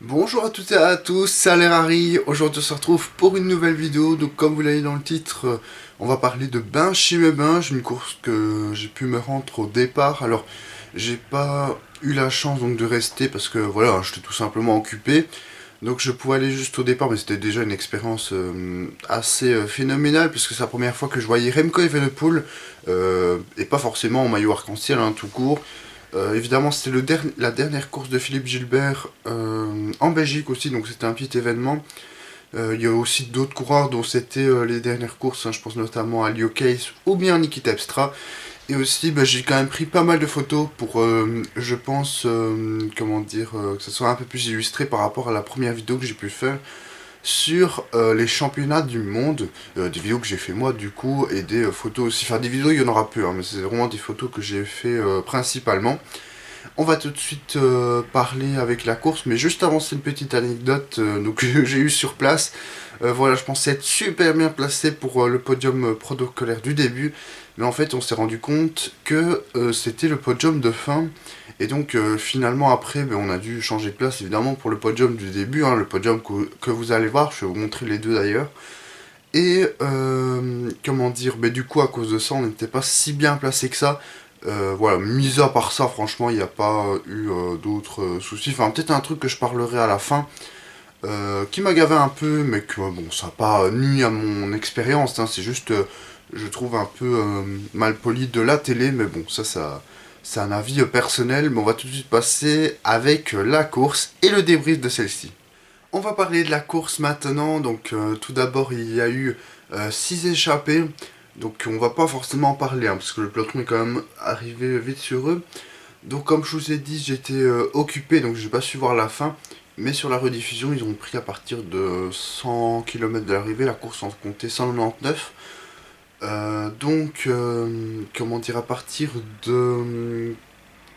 Bonjour à toutes et à tous, c'est Harry. Aujourd'hui on se retrouve pour une nouvelle vidéo. Donc comme vous l'avez dans le titre, on va parler de Binge chez mes Binge, une course que j'ai pu me rendre au départ. Alors j'ai pas eu la chance donc de rester parce que voilà, j'étais tout simplement occupé. Donc je pouvais aller juste au départ, mais c'était déjà une expérience assez phénoménale puisque c'est la première fois que je voyais Remco Evenepoel et pas forcément en maillot arc-en-ciel, hein, tout court. Évidemment, c'était la dernière course de Philippe Gilbert en Belgique aussi, donc c'était un petit événement. Il y a aussi d'autres coureurs dont c'était les dernières courses, hein, je pense notamment à Leo Case ou bien Niki Terpstra. Et aussi, j'ai quand même pris pas mal de photos pour, je pense, comment dire, que ce soit un peu plus illustré par rapport à la première vidéo que j'ai pu faire sur les championnats du monde, des vidéos que j'ai fait moi du coup, et des photos aussi. Enfin, des vidéos, il y en aura peu, hein, mais c'est vraiment des photos que j'ai fait principalement. On va tout de suite parler avec la course, mais juste avant, c'est une petite anecdote donc, que j'ai eu sur place. Voilà, je pensais être super bien placé pour le podium protocolaire du début, mais en fait, on s'est rendu compte que c'était le podium de fin. Et donc, finalement, après, on a dû changer de place, évidemment, pour le podium du début, hein, le podium que vous allez voir. Je vais vous montrer les deux d'ailleurs. Et comment dire, du coup, à cause de ça, on n'était pas si bien placé que ça. Voilà, mis à part ça, franchement, il n'y a pas eu d'autres soucis. Enfin, peut-être un truc que je parlerai à la fin, qui m'a gavé un peu, mais que bon, ça n'a pas nuit à mon expérience. Hein, c'est juste, je trouve un peu mal poli de la télé, mais bon, ça c'est un avis personnel. Mais on va tout de suite passer avec la course et le débrief de celle-ci. On va parler de la course maintenant. Donc, tout d'abord, il y a eu 6 échappées. Donc, on va pas forcément en parler, hein, parce que le peloton est quand même arrivé vite sur eux. Donc, comme je vous ai dit, j'étais occupé, donc j'ai pas su voir la fin. Mais sur la rediffusion, ils ont pris à partir de 100 km de l'arrivée, la course en comptait 199. Comment dire, à partir de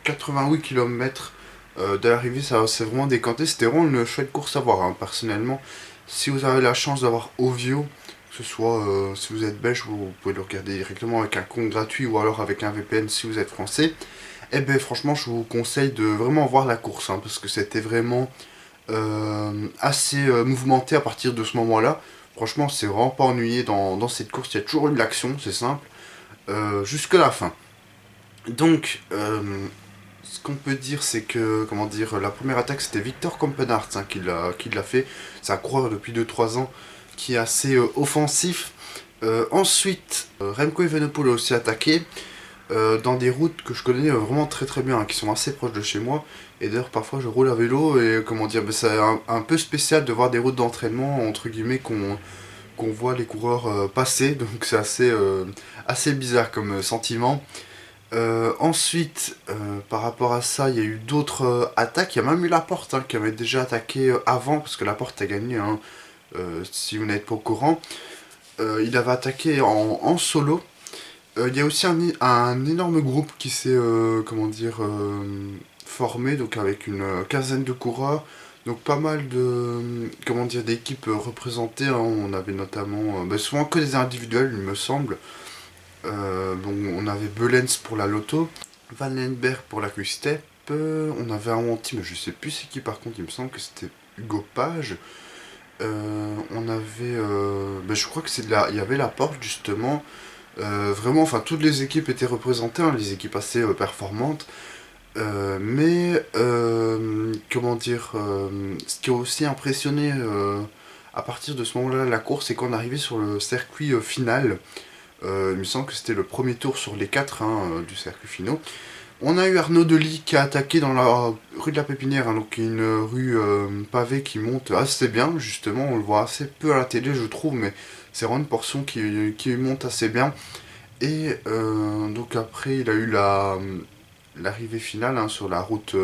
88 km de l'arrivée, ça s'est vraiment décanté. C'était vraiment une chouette course à voir, hein, personnellement. Si vous avez la chance d'avoir Ovio, que ce soit si vous êtes belge, vous pouvez le regarder directement avec un compte gratuit ou alors avec un VPN si vous êtes français. Eh ben franchement, je vous conseille de vraiment voir la course, hein, parce que c'était vraiment assez mouvementé à partir de ce moment-là. Franchement, c'est vraiment pas ennuyé dans cette course. Il y a toujours eu de l'action, c'est simple, jusque la fin. Donc, ce qu'on peut dire, c'est que, comment dire, la première attaque, c'était Victor Kampenarts, hein, qui l'a fait. C'est un coureur depuis 2 3 ans qui est assez offensif. Ensuite, Remco Evenepoel a aussi attaqué dans des routes que je connais vraiment très très bien, hein, qui sont assez proches de chez moi. Et d'ailleurs, parfois, je roule à vélo et, comment dire, c'est un peu spécial de voir des routes d'entraînement, entre guillemets, qu'on voit les coureurs passer. Donc, c'est assez bizarre comme sentiment. Ensuite, par rapport à ça, il y a eu d'autres attaques. Il y a même eu Laporte, hein, qui avait déjà attaqué avant, parce que Laporte a gagné, hein, si vous n'êtes pas au courant. Il avait attaqué en solo. Il y a aussi un énorme groupe qui s'est, comment dire, formé, donc avec une quinzaine de coureurs. Donc pas mal de, comment dire, d'équipes représentées, hein. On avait notamment, souvent que des individuels, il me semble. Bon, on avait Belens pour la Lotto, Van Lenberg pour la Quick-Step, on avait un anti, mais je sais plus c'est qui par contre, il me semble que c'était Hugo Page. On avait, je crois que il y avait la Porte justement. Vraiment, enfin toutes les équipes étaient représentées, hein, les équipes assez performantes. Comment dire, ce qui a aussi impressionné à partir de ce moment-là la course, c'est qu'on arrivait sur le circuit final. Il me semble que c'était le premier tour sur les 4, hein, du circuit final. On a eu Arnaud Delis qui a attaqué dans la rue de la Pépinière, hein, donc une rue pavée qui monte assez bien, justement. On le voit assez peu à la télé, je trouve, mais c'est vraiment une portion qui monte assez bien. Et donc après, il a eu l'arrivée finale, hein, sur la route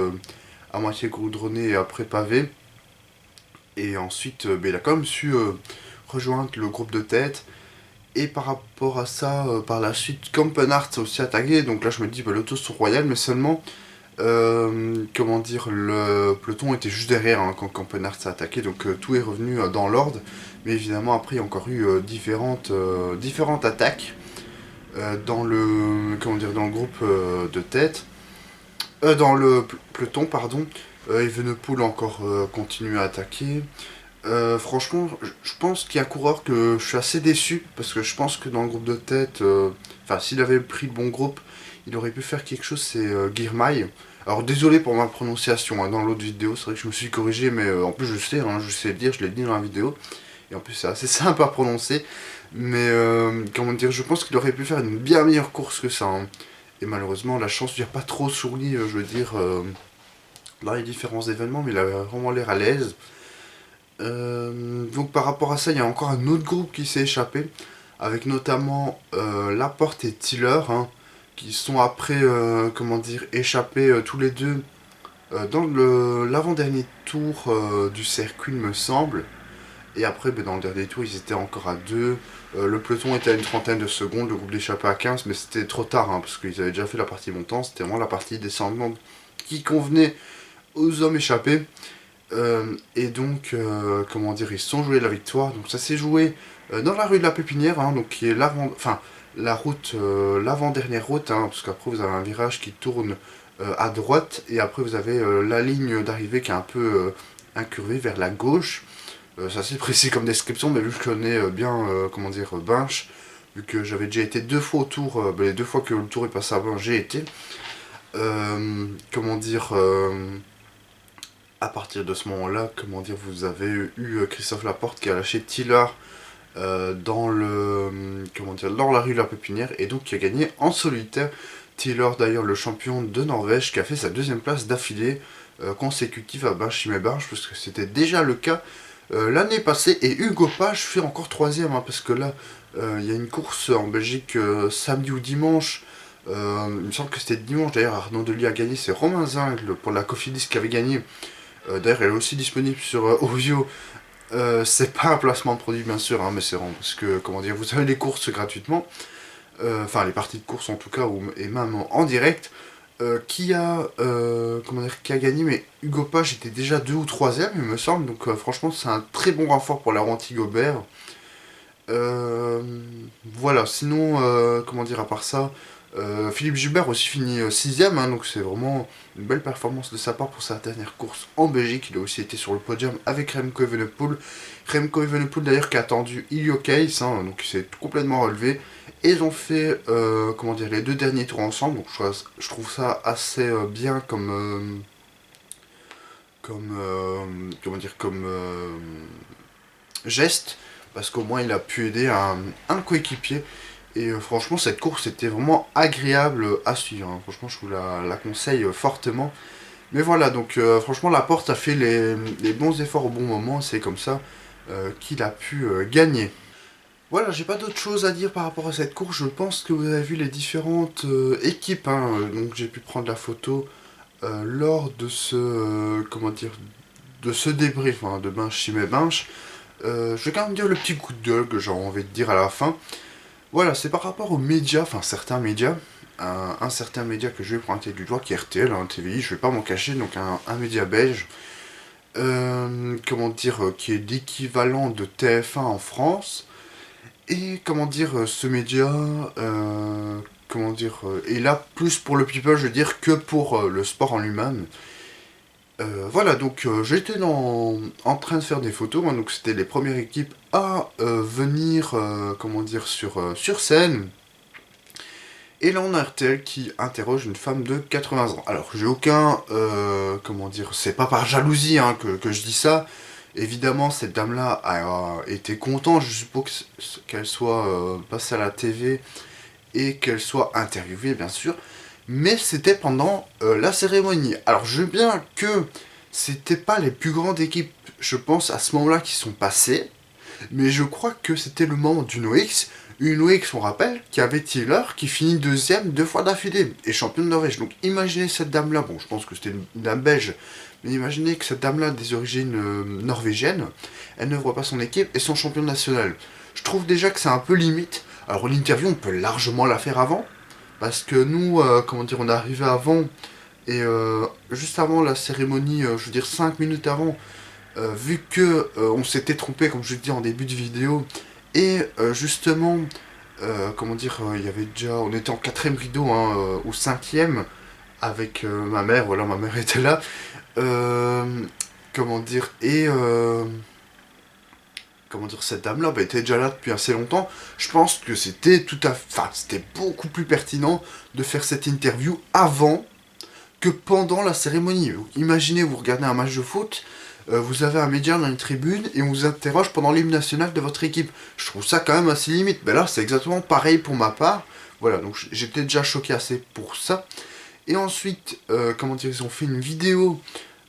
à moitié goudronnée et après pavée. Et ensuite, il a quand même su rejoindre le groupe de tête. Et par rapport à ça, par la suite, Campenart a aussi attaqué. Donc là, je me dis, l'auto sur Royal, mais seulement, comment dire, le peloton était juste derrière, hein, quand Campenart s'est attaqué. Donc tout est revenu dans l'ordre. Mais évidemment, après, il y a encore eu différentes attaques dans le, comment dire, dans le groupe de tête. Dans le peloton, pardon. Evenepoel encore continue à attaquer. Franchement, je pense qu'il y a un coureur que je suis assez déçu, parce que je pense que dans le groupe de tête, enfin s'il avait pris le bon groupe, il aurait pu faire quelque chose, c'est Girmay. Alors désolé pour ma prononciation, hein, dans l'autre vidéo, c'est vrai que je me suis corrigé, mais en plus je sais le dire, je l'ai dit dans la vidéo, et en plus c'est assez simple à prononcer, mais comment dire, je pense qu'il aurait pu faire une bien meilleure course que ça, hein. Et malheureusement la chance ne vient pas trop sur lui, je veux dire, dans les différents événements, mais il a vraiment l'air à l'aise. Donc par rapport à ça, il y a encore un autre groupe qui s'est échappé, avec notamment Laporte et Tiller, hein, qui sont après, comment dire, échappés tous les deux dans l'avant-dernier tour du circuit, il me semble. Et après, ben, dans le dernier tour, ils étaient encore à deux. Le peloton était à une trentaine de secondes, le groupe d'échappés à 15, mais c'était trop tard, hein, parce qu'ils avaient déjà fait la partie montante, c'était vraiment la partie descendante qui convenait aux hommes échappés. Et donc, comment dire, ils se sont joués la victoire. Donc ça s'est joué dans la rue de la Pépinière, hein, donc qui est l'avant, enfin la route, l'avant-dernière route, hein, parce qu'après vous avez un virage qui tourne à droite et après vous avez la ligne d'arrivée qui est un peu incurvée vers la gauche. C'est assez précis comme description, mais vu que je connais bien, comment dire, Binche, vu que j'avais déjà été deux fois au tour, ben, les deux fois que le tour est passé à Binche, j'ai été. Comment dire, à partir de ce moment-là, comment dire, vous avez eu Christophe Laporte qui a lâché Tiller dans le, comment dire, dans la rue de la Pépinière et donc qui a gagné en solitaire. Tiller d'ailleurs le champion de Norvège qui a fait sa deuxième place d'affilée consécutive à Binche-Chimay-Barge parce que c'était déjà le cas l'année passée et Hugo Page fait encore troisième hein, parce que là il y a une course en Belgique samedi ou dimanche. Il me semble que c'était dimanche d'ailleurs. Arnaud Delis a gagné, c'est Romain Zingle pour la Cofidis qui avait gagné. D'ailleurs, elle est aussi disponible sur Ovio. C'est pas un placement de produit, bien sûr, hein, mais c'est vraiment parce que, comment dire, vous avez les courses gratuitement. Enfin, les parties de course en tout cas, et même en direct. Qui a, comment dire, qui a gagné, mais Hugo Page était déjà 2 ou 3ème, il me semble. Donc, franchement, c'est un très bon renfort pour la Ranty-Gobert. Voilà, sinon, comment dire, à part ça, Philippe Gilbert aussi fini 6ème, hein, donc c'est vraiment une belle performance de sa part pour sa dernière course en Belgique. Il a aussi été sur le podium avec Remco Evenepoel. Remco Evenepoel d'ailleurs qui a attendu Ilio Case, hein, donc il s'est complètement relevé. Et ils ont fait comment dire, les deux derniers tours ensemble, donc je trouve ça assez bien comment dire, comme geste, parce qu'au moins il a pu aider un coéquipier. Et franchement, cette course était vraiment agréable à suivre, hein. Franchement, je vous la conseille fortement. Mais voilà, donc franchement, Laporte a fait les bons efforts au bon moment. C'est comme ça qu'il a pu gagner. Voilà, j'ai pas d'autre chose à dire par rapport à cette course. Je pense que vous avez vu les différentes équipes, hein. Donc j'ai pu prendre la photo lors de ce, comment dire, de ce débrief hein, de Binche Chimay Binche. Je vais quand même dire le petit coup de gueule que j'ai envie de dire à la fin. Voilà, c'est par rapport aux médias, enfin certains médias, un certain média que je vais pointer du doigt qui est RTL, un TVI, je vais pas m'en cacher, donc un média belge, comment dire, qui est l'équivalent de TF1 en France, et comment dire, ce média, comment dire, est là plus pour le people, je veux dire, que pour le sport en lui-même. Voilà, donc j'étais en train de faire des photos, hein, donc c'était les premières équipes à venir, comment dire, sur scène. Et là on a RTL qui interroge une femme de 80 ans. Alors j'ai aucun, comment dire, c'est pas par jalousie hein, que je dis ça. Évidemment cette dame-là a été contente, je suppose qu'elle soit passée à la TV et qu'elle soit interviewée bien sûr. Mais c'était pendant la cérémonie. Alors je veux bien que c'était pas les plus grandes équipes, je pense, à ce moment-là qui sont passées. Mais je crois que c'était le moment d'une OX. Une OX, on rappelle, qui avait Tiller, qui finit deuxième deux fois d'affilée, et champion de Norvège. Donc imaginez cette dame-là, bon je pense que c'était une dame belge, mais imaginez que cette dame-là, des origines norvégiennes, elle ne voit pas son équipe et son champion national. Je trouve déjà que c'est un peu limite. Alors l'interview, on peut largement la faire avant, parce que nous, comment dire, on est arrivé avant, et juste avant la cérémonie, je veux dire 5 minutes avant, vu que on s'était trompé, comme je le dis en début de vidéo, et justement, comment dire, il y avait déjà, on était en quatrième rideau, hein, ou cinquième, avec ma mère, voilà, ma mère était là. Comment dire, comment dire, cette dame-là était déjà là depuis assez longtemps. Je pense que c'était c'était beaucoup plus pertinent de faire cette interview avant que pendant la cérémonie. Imaginez, vous regardez un match de foot, vous avez un média dans une tribune et on vous interroge pendant l'hymne national de votre équipe. Je trouve ça quand même assez limite. Mais là, c'est exactement pareil pour ma part. Voilà, donc j'étais déjà choqué assez pour ça. Et ensuite, comment dire, ils ont fait une vidéo.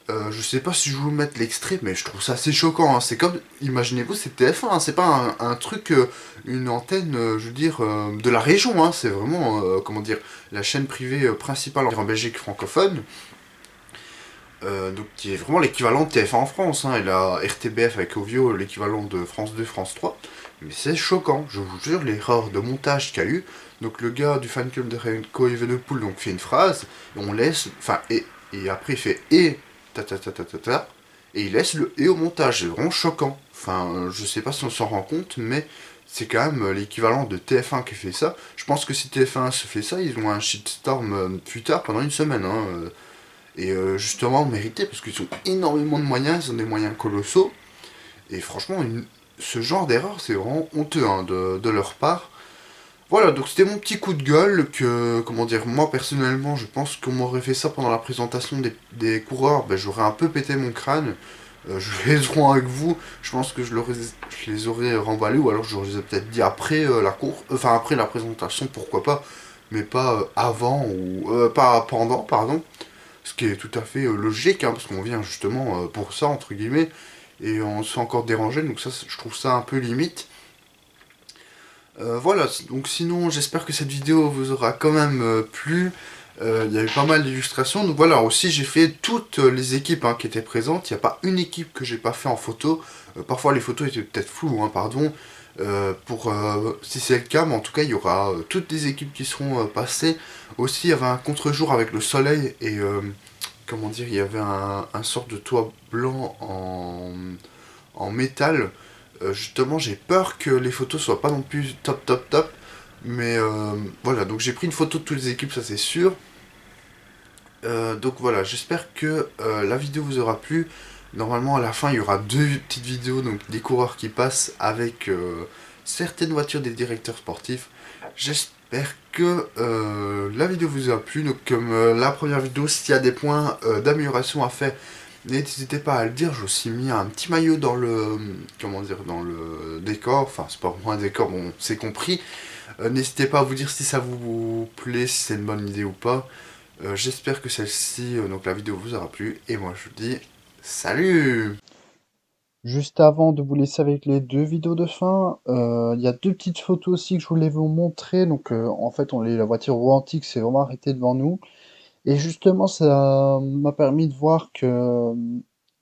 Je sais pas si je vais vous mettre l'extrait, mais je trouve ça assez choquant. Hein. C'est comme, imaginez-vous, c'est TF1, hein. C'est pas un truc, une antenne, je veux dire, de la région. Hein. C'est vraiment, comment dire, la chaîne privée principale en Belgique francophone. Donc qui est vraiment l'équivalent de TF1 en France, hein, et la RTBF avec Ovio, l'équivalent de France 2, France 3. Mais c'est choquant, je vous jure, l'erreur de montage qu'il y a eu. Donc le gars du fan club de Remco Evenepoel donc fait une phrase, et on laisse, enfin, et après il fait et ta ta ta ta ta ta, et il laisse le et au montage, c'est vraiment choquant. Enfin, je sais pas si on s'en rend compte, mais c'est quand même l'équivalent de TF1 qui fait ça. Je pense que si TF1 se fait ça, ils ont un shitstorm plus tard pendant une semaine, hein. Et justement mérité parce qu'ils ont énormément de moyens, ils ont des moyens colossaux. Et franchement, ce genre d'erreur, c'est vraiment honteux hein, de leur part. Voilà, donc c'était mon petit coup de gueule que, comment dire, moi personnellement, je pense qu'on m'aurait fait ça pendant la présentation des coureurs, ben, j'aurais un peu pété mon crâne. Je vais être franc avec vous, je pense que je les aurais remballés, ou alors je les ai peut-être dit après la course, enfin après la présentation, pourquoi pas, mais pas avant, ou pas pendant, pardon. Ce qui est tout à fait logique, hein, parce qu'on vient justement pour ça, entre guillemets, et on se fait encore déranger, donc ça, je trouve ça un peu limite. Voilà, donc sinon, j'espère que cette vidéo vous aura quand même plu. Il y a eu pas mal d'illustrations, donc voilà, aussi j'ai fait toutes les équipes hein, qui étaient présentes. Il n'y a pas une équipe que j'ai pas fait en photo. Parfois les photos étaient peut-être floues, hein, pardon. Si c'est le cas, mais en tout cas il y aura toutes les équipes qui seront passées. Aussi il y avait un contre-jour avec le soleil et comment dire, il y avait un sort de toit blanc en métal. Justement j'ai peur que les photos soient pas non plus top top top. Mais voilà, donc j'ai pris une photo de toutes les équipes, ça c'est sûr. Donc voilà, j'espère que la vidéo vous aura plu. Normalement à la fin il y aura deux petites vidéos, donc des coureurs qui passent avec certaines voitures des directeurs sportifs. J'espère que la vidéo vous a plu. Donc comme la première vidéo, s'il y a des points d'amélioration à faire, n'hésitez pas à le dire. J'ai aussi mis un petit maillot dans le, comment dire, dans le décor. Enfin c'est pas vraiment un décor, bon c'est compris. N'hésitez pas à vous dire si ça vous plaît, si c'est une bonne idée ou pas. J'espère que celle-ci, donc la vidéo vous aura plu. Et moi je vous dis salut! Juste avant de vous laisser avec les deux vidéos de fin, il y a deux petites photos aussi que je voulais vous montrer. Donc en fait, la voiture romantique s'est vraiment arrêtée devant nous. Et justement, ça m'a permis de voir que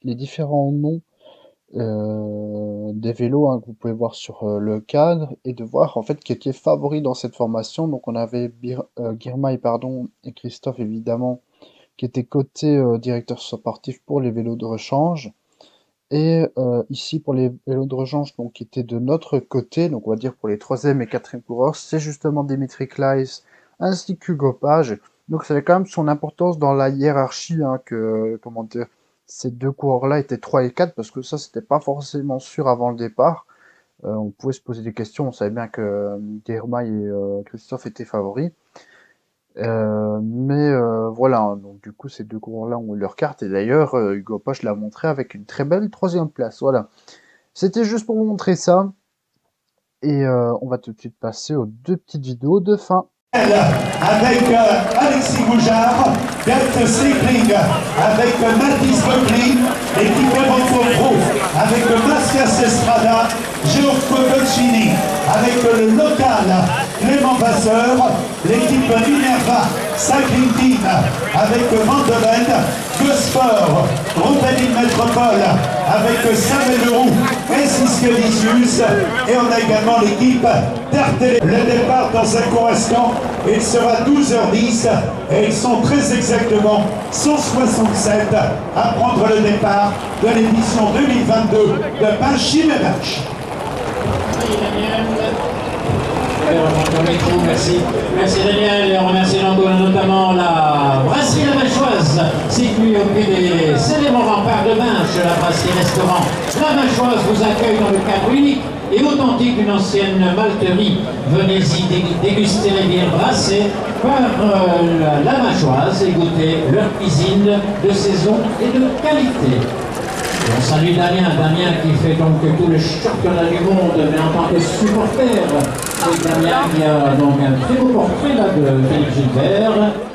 les différents noms des vélos hein, que vous pouvez voir sur le cadre et de voir en fait qui était favori dans cette formation. Donc on avait Girmay pardon, et Christophe évidemment qui étaient côté directeur sportif pour les vélos de rechange. Et ici, pour les vélos de rechange, donc, qui étaient de notre côté, donc on va dire pour les troisième et quatrième coureurs, c'est justement Dimitri Kleiss ainsi qu'Hugo Page. Donc ça avait quand même son importance dans la hiérarchie, hein, que, comment dire, ces deux coureurs-là étaient 3 et 4, parce que ça, c'était pas forcément sûr avant le départ. On pouvait se poser des questions, on savait bien que Guermay et Christophe étaient favoris. Mais voilà, hein, donc du coup, ces deux coureurs-là ont eu leur carte, et d'ailleurs, Hugo Poche l'a montré avec une très belle troisième place, voilà. C'était juste pour vous montrer ça, et on va tout de suite passer aux deux petites vidéos de fin. Avec Alexis Boujard, Bert Seekling, avec Mathis Bockley, l'équipe Evenco Pro, avec Macias Estrada, Giorgio Boccini, avec le local Clément Vasseur, l'équipe Minerva Cycling Team, avec Mandelen, Gosport, Roubaix Métropole, avec Samuel Leroux et Siskevicius, et on a également l'équipe d'Arte. Le départ dans un court instant, il sera 12h10 et ils sont très exactement 167 à prendre le départ de l'édition 2022 de Bachim et Bach. Merci. Merci Daniel, et on remercie notamment la brasserie La Machoise, située au pied des célèbres remparts de Binche. La brasserie restaurant La Machoise vous accueille dans le cadre unique et authentique d'une ancienne malterie. Venez-y déguster les bières brassées par La Machoise et goûter leur cuisine de saison et de qualité. On salue Damien qui fait donc tout le championnat du monde, mais en tant que supporter. Et Damien qui a donc un très beau portrait là de Félix Gilbert.